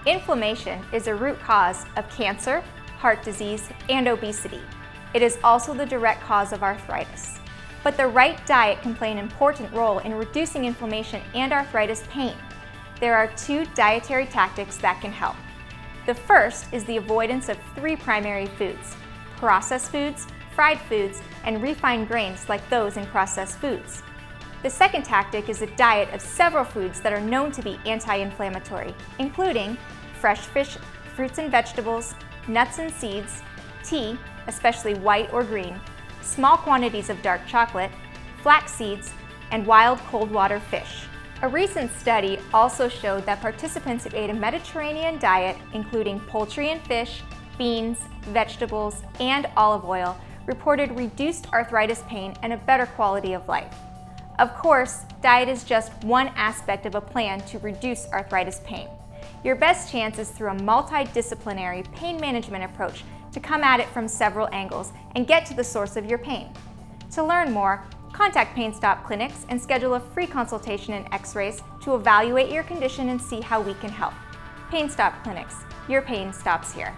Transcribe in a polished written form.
Inflammation is a root cause of cancer, heart disease, and obesity. It is also the direct cause of arthritis. But the right diet can play an important role in reducing inflammation and arthritis pain. There are 2 dietary tactics that can help. The first is the avoidance of 3 primary foods: processed foods, fried foods, and refined grains like those in processed foods. The second tactic is a diet of several foods that are known to be anti-inflammatory, including fresh fish, fruits and vegetables, nuts and seeds, tea, especially white or green, small quantities of dark chocolate, flax seeds, and wild cold water fish. A recent study also showed that participants who ate a Mediterranean diet, including poultry and fish, beans, vegetables, and olive oil, reported reduced arthritis pain and a better quality of life. Of course, diet is just one aspect of a plan to reduce arthritis pain. Your best chance is through a multidisciplinary pain management approach to come at it from several angles and get to the source of your pain. To learn more, contact Pain Stop Clinics and schedule a free consultation and x-rays to evaluate your condition and see how we can help. Pain Stop Clinics, your pain stops here.